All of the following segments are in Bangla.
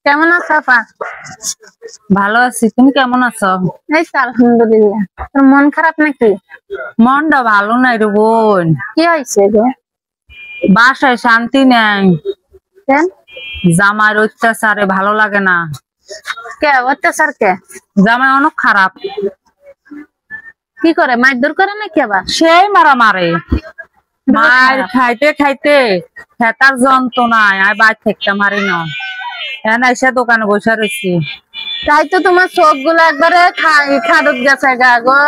কেমন আছো আপা? ভালো আছি, তুমি কেমন আছো? এই তো আলহামদুলিল্লাহ। তোর মন খারাপ নাকি? মনটা ভালো নাই রে বোন। কি হয়েছে গো? বাসায় শান্তি নাই, কেন? জামাই অত্যাচারে ভালো লাগে না। কে অত্যাচার কে? জামাই অনেক খারাপ, কি করে, মারধর করে নাকি আবার? সেই মারা মারে, মার খাইতে খাইতে খেতার যন্ত্রণায় আর বাইর থেকে মারি না। এনে এসে দোকানে বসে রয়েছি। তাই তো তোমার চোখ গুলো একবারে খাদত গেছে গা গো।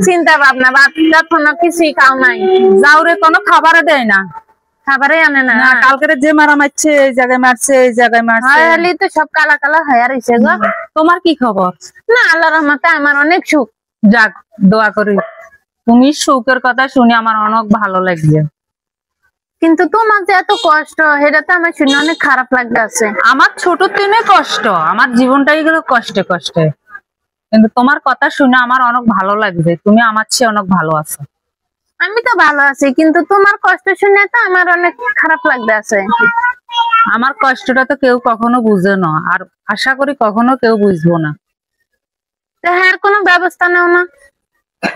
চিন্তা ভাবনা বাপটা কোনো কিছুই খাও নাই। যাওরে কোনো খাবারে দেয় না, খাবারই আনে না। কালকে যে মারা মারছে এই জায়গায় মারছে এই জায়গায় মারছে, হলি তো সব কালা কালা হয়ে রয়েছে গো। তোমার কি খবর? না, আল্লাহর রহমতে আমার অনেক সুখ। যাক, দোয়া করি। তুমি সুখের কথা শুনে আমার অনেক ভালো লাগছে, কিন্তু তোমার যে এত কষ্ট সেটা তো আমার শুনে অনেক খারাপ লাগতেছে। আমার ছোট দিনে কষ্ট, আমার জীবনটাই গেল কষ্টে কষ্টে, কিন্তু তোমার কথা শুনে আমার অনেক ভালো লাগছে। তুমি আমার চেয়ে অনেক ভালো আছো। আমি তো ভালো আছি, কিন্তু তোমার কষ্ট শুনে তো আমার অনেক খারাপ লাগতেছে। আমার কষ্টটা তো কেউ কখনো বুঝে না, আর আশা করি কখনো কেউ বুঝবো না। তো হ্যাঁ, কোনো ব্যবস্থা নাও না?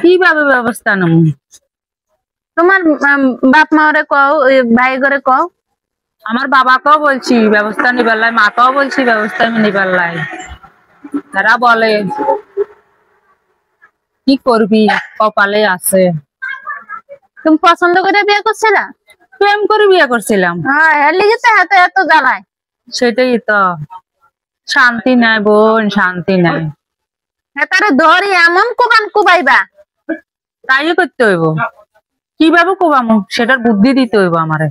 কিভাবে ব্যবস্থা নেব? তোমার বাপ মা ওরে কও, ভাই করে কও। আমার বাবাকেও বলছি ব্যবস্থা নিবার লাই, মাকেও বলছি ব্যবস্থা নিবার লাই। তারা বলে কি করবি, কপালে আছে। তুমি পছন্দ করে বিয়ে করছিলা? প্রেম করে বিয়ে করছিলাম। হ্যাঁ, এর লিগে তো এত এত জ্বালায়। সেটাই তো, শান্তি নাই বোন, শান্তি নাই। তারে ধরি এমন কোবান কোবাইবা। তাই করতে হইব, কিভাবে কোবামু সেটার বুদ্ধি দিতে হইব আমারে।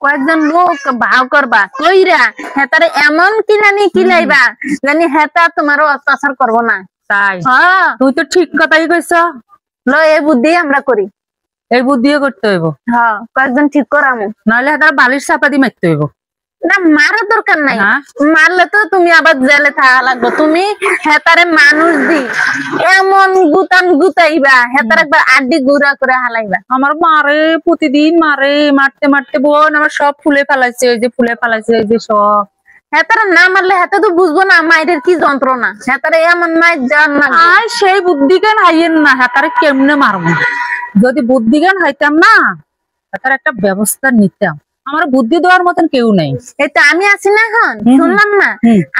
কয়েকজন লোক ভাও করবা কইরা হেতারে এমন কিলানি কিলাইবা জানি হেতা তোমারও অত্যাচার করবো না। তাই? হ্যাঁ, তুই তো ঠিক কথাই কইছ। এই বুদ্ধি আমরা করি। এই বুদ্ধিও করতে হইব। হ্যাঁ, কয়েকজন ঠিক করামু, নাহলে হেতার বালিশ চাপা দিয়ে মারতে হইব। না মারার দরকার নাই। হ্যাঁ? মারলে তো তুমি আবার জেলে থাকা লাগবে। তুমি হেতারে মানুষ দি এমন গুতান গুতাইবা, হেতার একবার আড্ডি গুড়া করে হালাইবা। আমার মারে প্রতিদিন মারে, মারতে মারতে বোন আমার সব ফুলে ফেলাইছে, এই যে ফুলে ফেলাইছে, এই যে সব। হেতারা না মারলে হেতা তো বুঝবো না মায়ের কি যন্ত্রণা। হেতারা এমন মায়ের জান না। আর সেই বুদ্ধি জ্ঞান হাইয়েন না, হেতারে কেমনে মারবো। যদি বুদ্ধি জ্ঞান হাইতাম না, হেতার একটা ব্যবস্থা নিতাম। আমার বুদ্ধি দেওয়ার মতন কেউ নেই। এই তো আমি আছি না, এখন শুনলাম না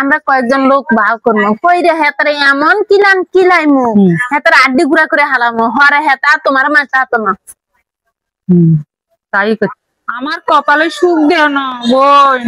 আমরা কয়েকজন লোক ভাও করবো কইরে হেতারে এমন কিলান কিলাইমু, হেতার আড্ডি গুড়া করে হালামু। হরে হেতা তোমার মাথা তো না। তাই আমার কপালে সুখ দেও না বোন।